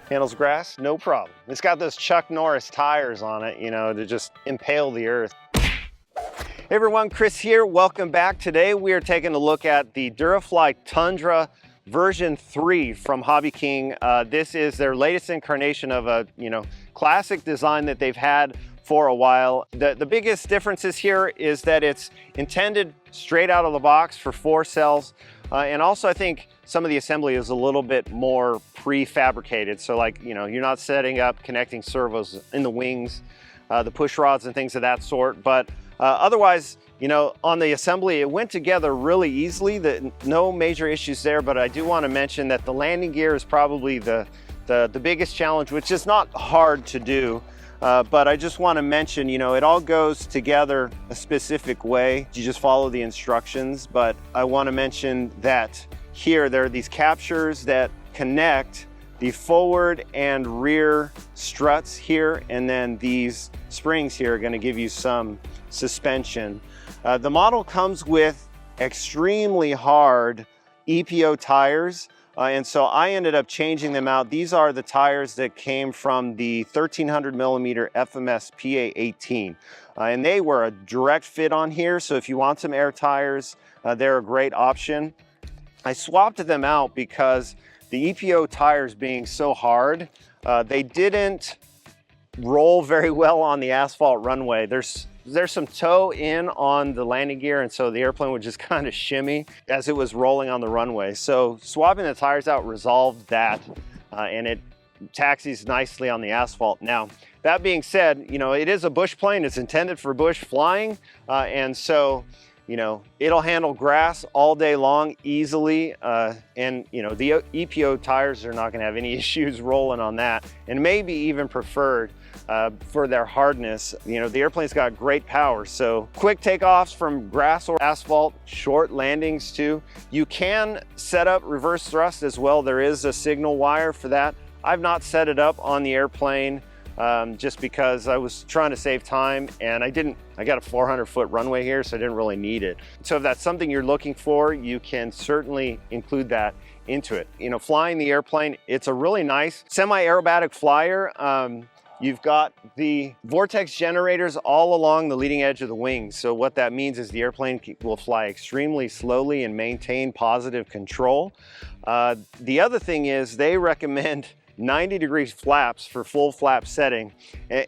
Handles grass, no problem. It's got those Chuck Norris tires on it, you know, to just impale the earth. Hey everyone, Chris here. Welcome back. Today we are taking a look at the Durafly Tundra version 3 from Hobby King. This is their latest incarnation of a, classic design that they've had for a while. The biggest differences here is that it's intended straight out of the box for 4 cells. And also I think some of the assembly is a little bit more prefabricated. So like, you're not setting up connecting servos in the wings, the push rods and things of that sort. But otherwise, on the assembly, it went together really easily. No major issues there, but I do want to mention that the landing gear is probably the biggest challenge, which is not hard to do. But I just want to mention, it all goes together a specific way. You just follow the instructions. But I want to mention that here, there are these captures that connect the forward and rear struts here, and then these springs here are going to give you some suspension. The model comes with extremely hard EPO tires, and so I ended up changing them out. These are the tires that came from the 1300 millimeter FMS PA18, and they were a direct fit on here. So if you want some air tires, they're a great option. I swapped them out because the EPO tires being so hard, they didn't roll very well on the asphalt runway. There's some toe in on the landing gear, and so the airplane would just kind of shimmy as it was rolling on the runway. So swapping the tires out resolved that, and it taxis nicely on the asphalt. Now, that being said, it is a bush plane. It's intended for bush flying, and so it'll handle grass all day long easily, and the EPO tires are not going to have any issues rolling on that, and maybe even preferred for their hardness. The airplane's got great power, so quick takeoffs from grass or asphalt, short landings too. You can set up reverse thrust as well. There is a signal wire for that. I've not set it up on the airplane just because I was trying to save time, and I got a 400-foot runway here, so I didn't really need it. So if that's something you're looking for, you can certainly include that into it. Flying the airplane, it's a really nice semi-aerobatic flyer. You've got the vortex generators all along the leading edge of the wings. So what that means is the airplane will fly extremely slowly and maintain positive control. The other thing is they recommend 90-degree flaps for full flap setting,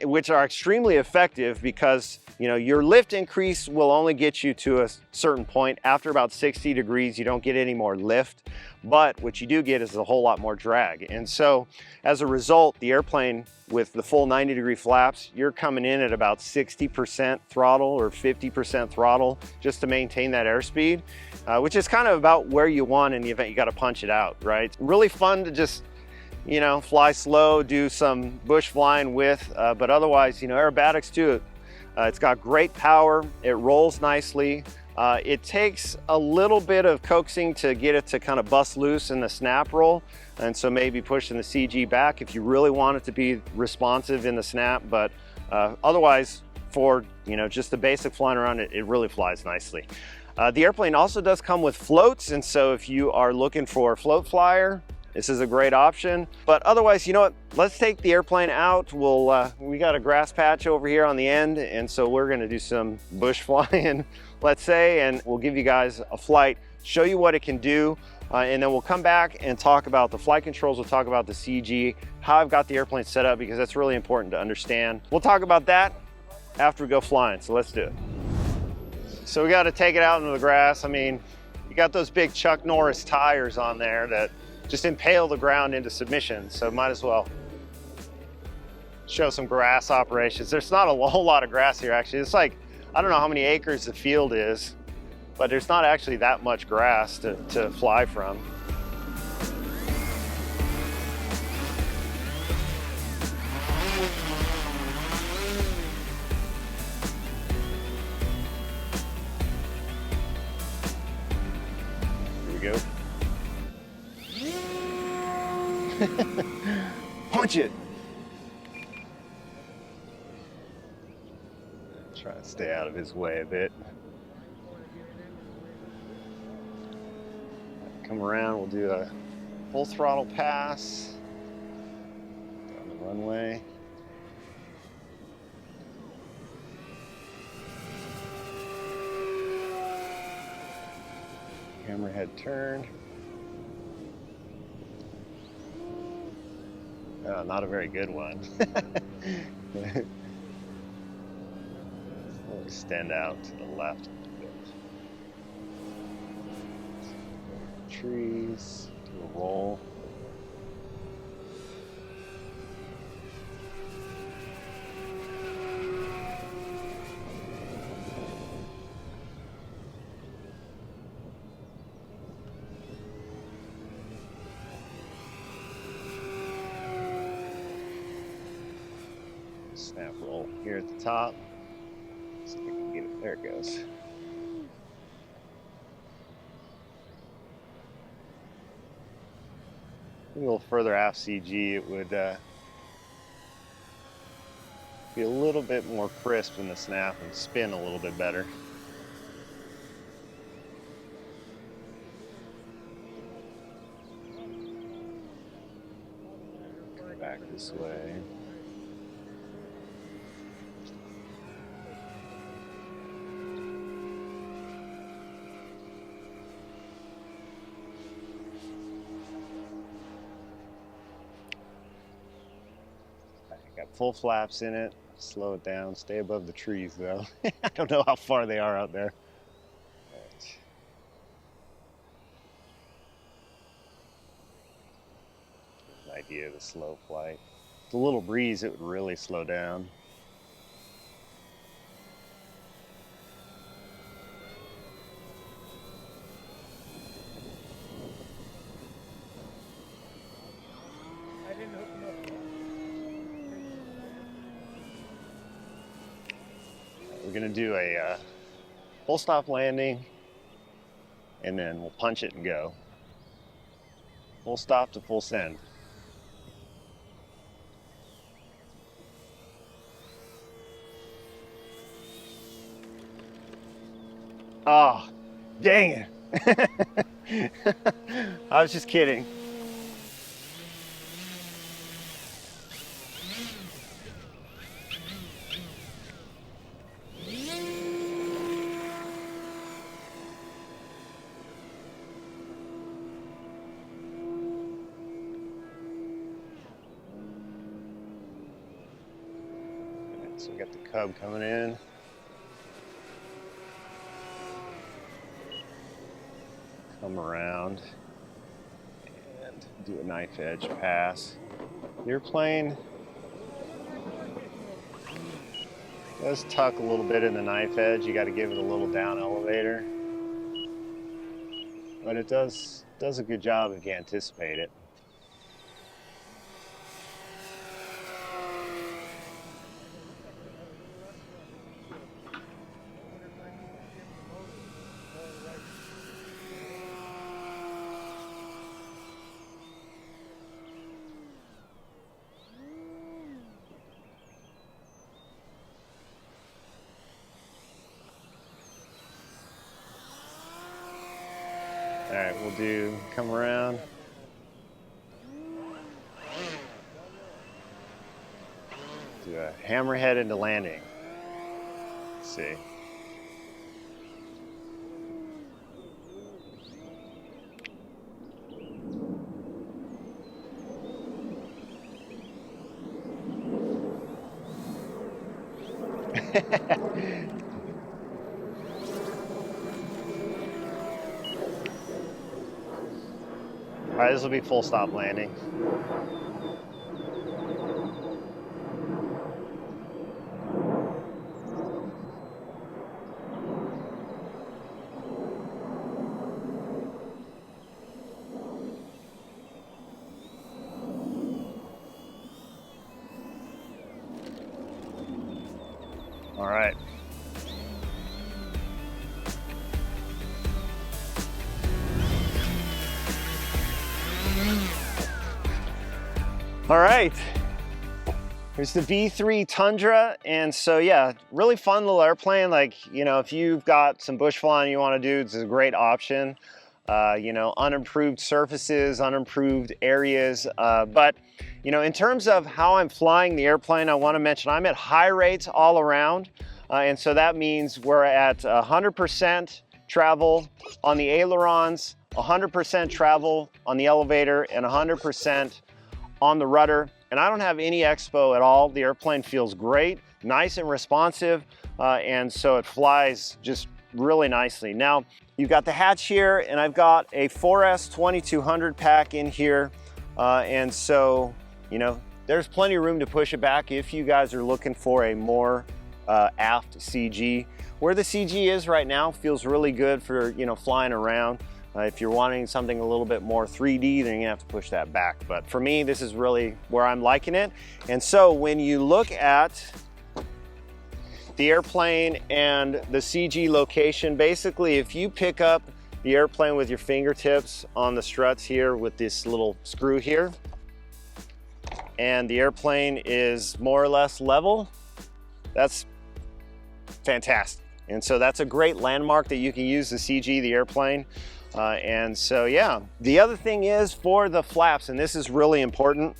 which are extremely effective because your lift increase will only get you to a certain point. After about 60 degrees, you don't get any more lift, but what you do get is a whole lot more drag. And so as a result, the airplane with the full 90-degree flaps, you're coming in at about 60% throttle or 50% throttle just to maintain that airspeed, which is kind of about where you want in the event you got to punch it out, right? Really fun to just fly slow, do some bush flying with, but otherwise, aerobatics too. It's got great power, it rolls nicely. It takes a little bit of coaxing to get it to kind of bust loose in the snap roll, and so maybe pushing the CG back if you really want it to be responsive in the snap, but otherwise, for just the basic flying around, it really flies nicely. The airplane also does come with floats, and so if you are looking for a float flyer, this is a great option. But otherwise, let's take the airplane out. We got a grass patch over here on the end, and so we're gonna do some bush flying, let's say, and we'll give you guys a flight, show you what it can do, and then we'll come back and talk about the flight controls. We'll talk about the CG, how I've got the airplane set up, because that's really important to understand. We'll talk about that after we go flying, so let's do it. So we gotta take it out into the grass. I mean, you got those big Chuck Norris tires on there that just impale the ground into submission, so might as well show some grass operations. There's not a whole lot of grass here, actually. It's like, I don't know how many acres the field is, but there's not actually that much grass to fly from. Here we go. Punch it. Try to stay out of his way a bit. Come around, we'll do a full throttle pass. runway. Hammerhead turn. Not a very good one. We'll extend out to the left a bit. Trees, do a roll. Snap roll here at the top. See if we can get it. There it goes. A little further aft CG, it would be a little bit more crisp in the snap and spin a little bit better. Come back this way. Got full flaps in it. Slow it down. Stay above the trees though. I don't know how far they are out there. Right. Get an idea of the slow flight. With a little breeze, it would really slow down. We're going to do a full stop landing, and then we'll punch it and go. Full stop to full send. Oh, dang it. I was just kidding. So we got the Cub coming in. Come around and do a knife edge pass. The airplane does tuck a little bit in the knife edge. You got to give it a little down elevator, but it does a good job if you anticipate it. All right, we'll do come around. Do a hammerhead into landing. Let's see. All right, this will be full stop landing. All right. All right, here's the V3 Tundra, and so yeah, really fun little airplane. Like, you know, if you've got some bush flying you want to do, it's a great option. You know, unimproved surfaces, unimproved areas, but You know, in terms of how I'm flying the airplane, I want to mention I'm at high rates all around. And so that means we're at 100% travel on the ailerons, 100% travel on the elevator, and 100% on the rudder. And I don't have any expo at all. The airplane feels great, nice and responsive, and so it flies just really nicely. Now, you've got the hatch here, and I've got a 4S 2200 pack in here, and so, you know, there's plenty of room to push it back if you guys are looking for a more aft CG. Where the CG is right now feels really good for, you know, flying around. If you're wanting something a little bit more 3D, then you're gonna have to push that back. But for me, this is really where I'm liking it. And so when you look at the airplane and the CG location, basically if you pick up the airplane with your fingertips on the struts here with this little screw here, and the airplane is more or less level, that's fantastic. And so that's a great landmark that you can use the CG, the airplane. And so, yeah, the other thing is for the flaps, and this is really important.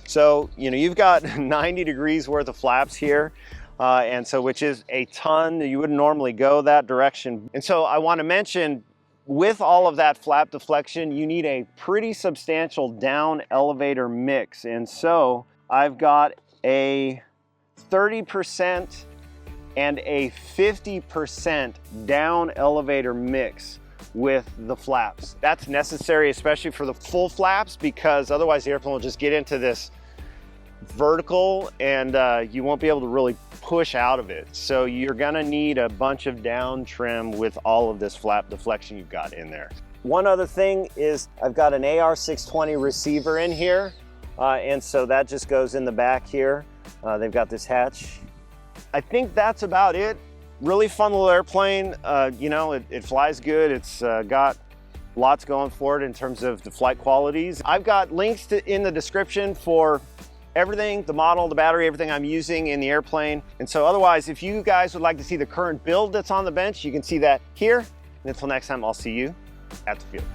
So, you know, you've got 90 degrees worth of flaps here. And so, which is a ton. You wouldn't normally go that direction. And so I want to mention, with all of that flap deflection, you need a pretty substantial down elevator mix. And so I've got a 30% and a 50% down elevator mix with the flaps. That's necessary, especially for the full flaps, because otherwise the airplane will just get into this vertical and you won't be able to really push out of it. So you're gonna need a bunch of down trim with all of this flap deflection you've got in there. One other thing is I've got an AR620 receiver in here, and so that just goes in the back here. They've got this hatch. I think that's about it. Really fun little airplane. You know, it flies good. It's got lots going for it in terms of the flight qualities. I've got links in the description for everything, the model, the battery, everything I'm using in the airplane. And so otherwise, if you guys would like to see the current build that's on the bench, you can see that here. And until next time, I'll see you at the field.